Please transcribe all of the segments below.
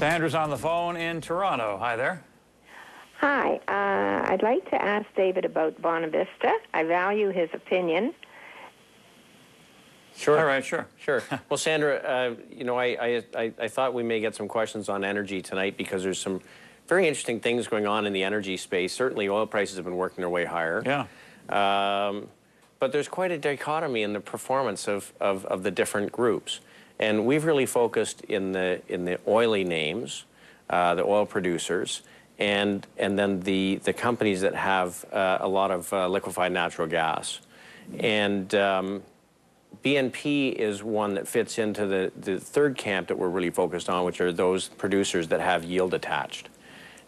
Sandra's on the phone in Toronto. Hi there. Hi. I'd like to ask David about Bonavista. I value his opinion. Sure. All right, sure. Sure. Well, Sandra, you know, I thought we may get some questions on energy tonight because there's some very interesting things going on in the energy space. Certainly oil prices have been working their way higher. Yeah. But there's quite a dichotomy in the performance of the different groups. And we've really focused in the oily names, the oil producers, and then the companies that have a lot of liquefied natural gas. And BNP is one that fits into the third camp that we're really focused on, which are those producers that have yield attached.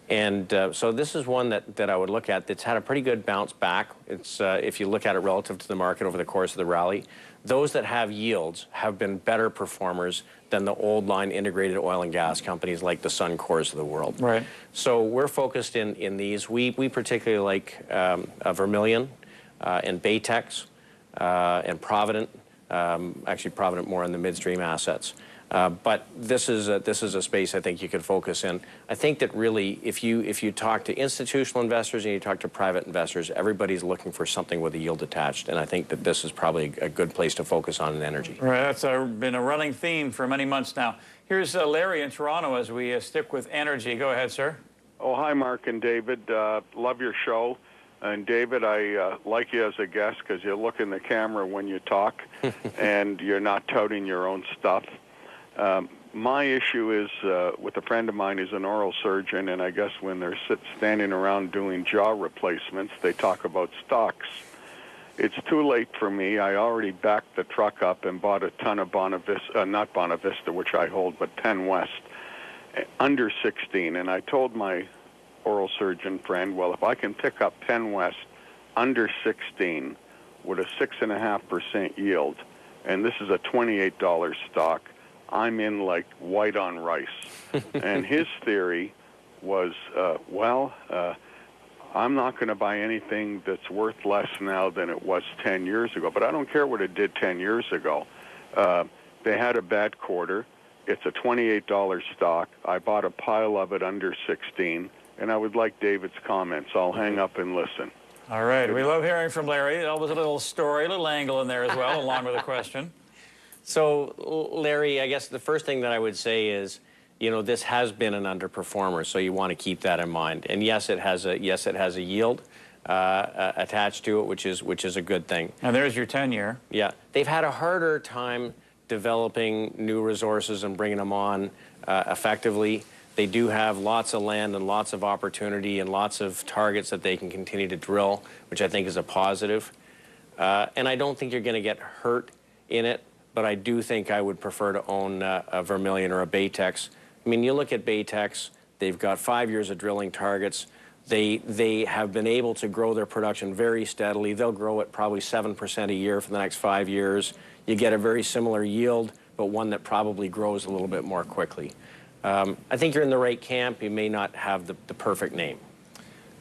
And so this is one that I would look at that's had a pretty good bounce back. It's if you look at it relative to the market over the course of the rally, those that have yields have been better performers than the old line integrated oil and gas companies like the Suncors of the world. Right. So we're focused in these. We particularly like Vermilion and Baytex and Provident. Actually, Provident more in the midstream assets. But this is a space I think you could focus in. I think that really, if you talk to institutional investors and you talk to private investors, everybody's looking for something with a yield attached, and I think that this is probably a good place to focus on in energy. Right, that's been a running theme for many months now. Here's Larry in Toronto as we stick with energy. Go ahead, sir. Oh, hi, Mark and David. Love your show. And David, I like you as a guest because you look in the camera when you talk, and you're not touting your own stuff. My issue is with a friend of mine who's an oral surgeon, and I guess when they're standing around doing jaw replacements, they talk about stocks. It's too late for me. I already backed the truck up and bought a ton of Bonavista, not Bonavista, which I hold, but Penn West, under 16. And I told my oral surgeon friend, well, if I can pick up Penn West under 16 with a 6.5% yield, and this is a $28 stock, I'm in like white on rice. And his theory was, I'm not going to buy anything that's worth less now than it was 10 years ago. But I don't care what it did 10 years ago. They had a bad quarter. It's a $28 stock. I bought a pile of it under 16. And I would like David's comments. I'll hang up and listen. All right. We love hearing from Larry. Always a little story, a little angle in there as well, along with a question. So, Larry, I guess the first thing that I would say is, you know, this has been an underperformer, so you want to keep that in mind. And yes, it has a yield attached to it, which is a good thing. And there's your 10-year. Yeah, they've had a harder time developing new resources and bringing them on effectively. They do have lots of land and lots of opportunity and lots of targets that they can continue to drill, which I think is a positive. And I don't think you're going to get hurt in it, but I do think I would prefer to own a Vermilion or a Baytex. I mean, you look at Baytex, they've got 5 years of drilling targets. They have been able to grow their production very steadily. They'll grow at probably 7% a year for the next 5 years. You get a very similar yield, but one that probably grows a little bit more quickly. I think you're in the right camp. You may not have the perfect name.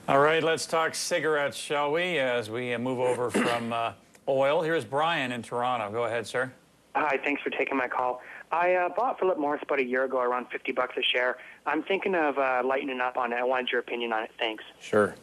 All right, let's talk cigarettes, shall we, as we move over from oil. Here's Brian in Toronto. Go ahead, sir. Hi, thanks for taking my call. I bought Philip Morris about a year ago, around $50 a share. I'm thinking of lightening up on it. I wanted your opinion on it. Thanks. Sure.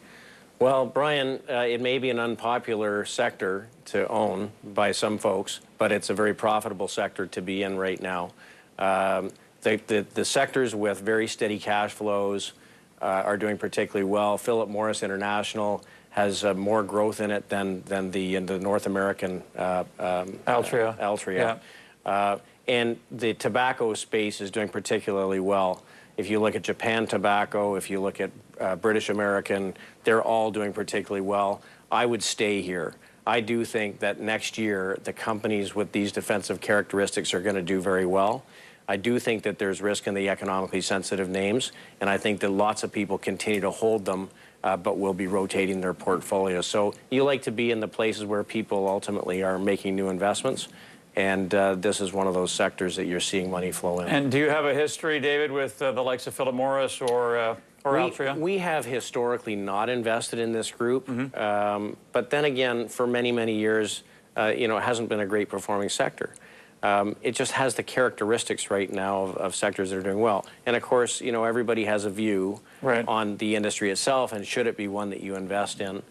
Well, Brian, it may be an unpopular sector to own by some folks, but it's a very profitable sector to be in right now. The sectors with very steady cash flows are doing particularly well. Philip Morris International has more growth in it than the North American Altria. Yeah. And the tobacco space is doing particularly well. If you look at Japan Tobacco, if you look at British American, they're all doing particularly well. I would stay here. I do think that next year the companies with these defensive characteristics are going to do very well. I do think that there's risk in the economically sensitive names, and I think that lots of people continue to hold them, but will be rotating their portfolio. So you like to be in the places where people ultimately are making new investments, and this is one of those sectors that you're seeing money flow in. And do you have a history, David, with the likes of Philip Morris or Altria? We have historically not invested in this group, but then again, for many, many years, you know, it hasn't been a great performing sector. It just has the characteristics right now of sectors that are doing well. And of course, you know, everybody has a view on the industry itself, and should it be one that you invest in.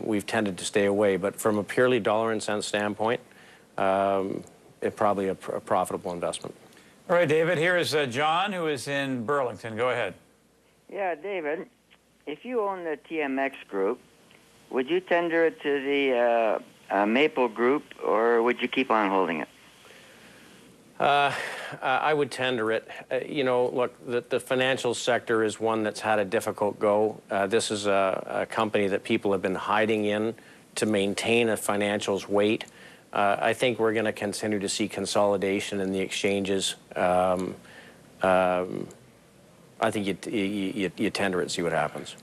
We've tended to stay away, but from a purely dollar and cent standpoint, it's probably a profitable investment. All right, David, here is John, who is in Burlington. Go ahead. Yeah, David, if you own the TMX group, would you tender it to the Maple group, or would you keep on holding it? I would tender it. You know, look, the financial sector is one that's had a difficult go. This is a company that people have been hiding in to maintain a financial's weight. I think we're going to continue to see consolidation in the exchanges. I think you tender it and see what happens.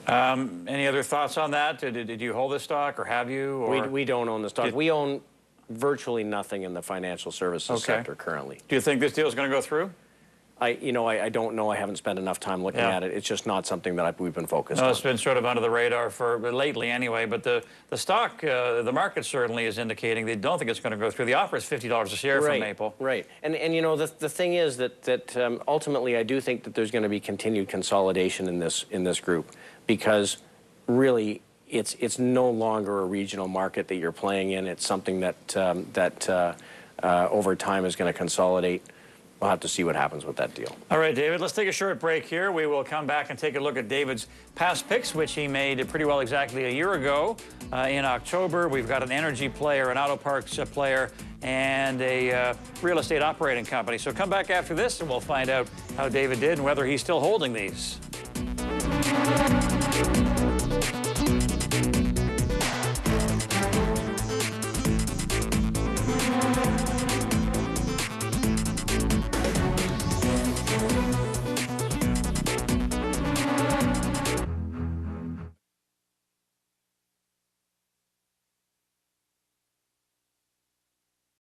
Any other thoughts on that? Did you hold this stock, or have you? Or? We don't own the stock. We own virtually nothing in the financial services sector currently. Do you think this deal is going to go through? I don't know. I haven't spent enough time looking at it. It's just not something that we've been focused on. It's been sort of under the radar for lately anyway, but the stock, the market certainly is indicating they don't think it's going to go through. The offer is $50 a share from Maple. Right. And you know, the thing is that ultimately I do think that there's going to be continued consolidation in this group, because really it's no longer a regional market that you're playing in. It's something that over time is going to consolidate. We'll have to see what happens with that deal. All right, David, let's take a short break here. We will come back and take a look at David's past picks, which he made pretty well exactly a year ago in October. We've got an energy player, an auto parts player, and a real estate operating company. So come back after this, and we'll find out how David did and whether he's still holding these.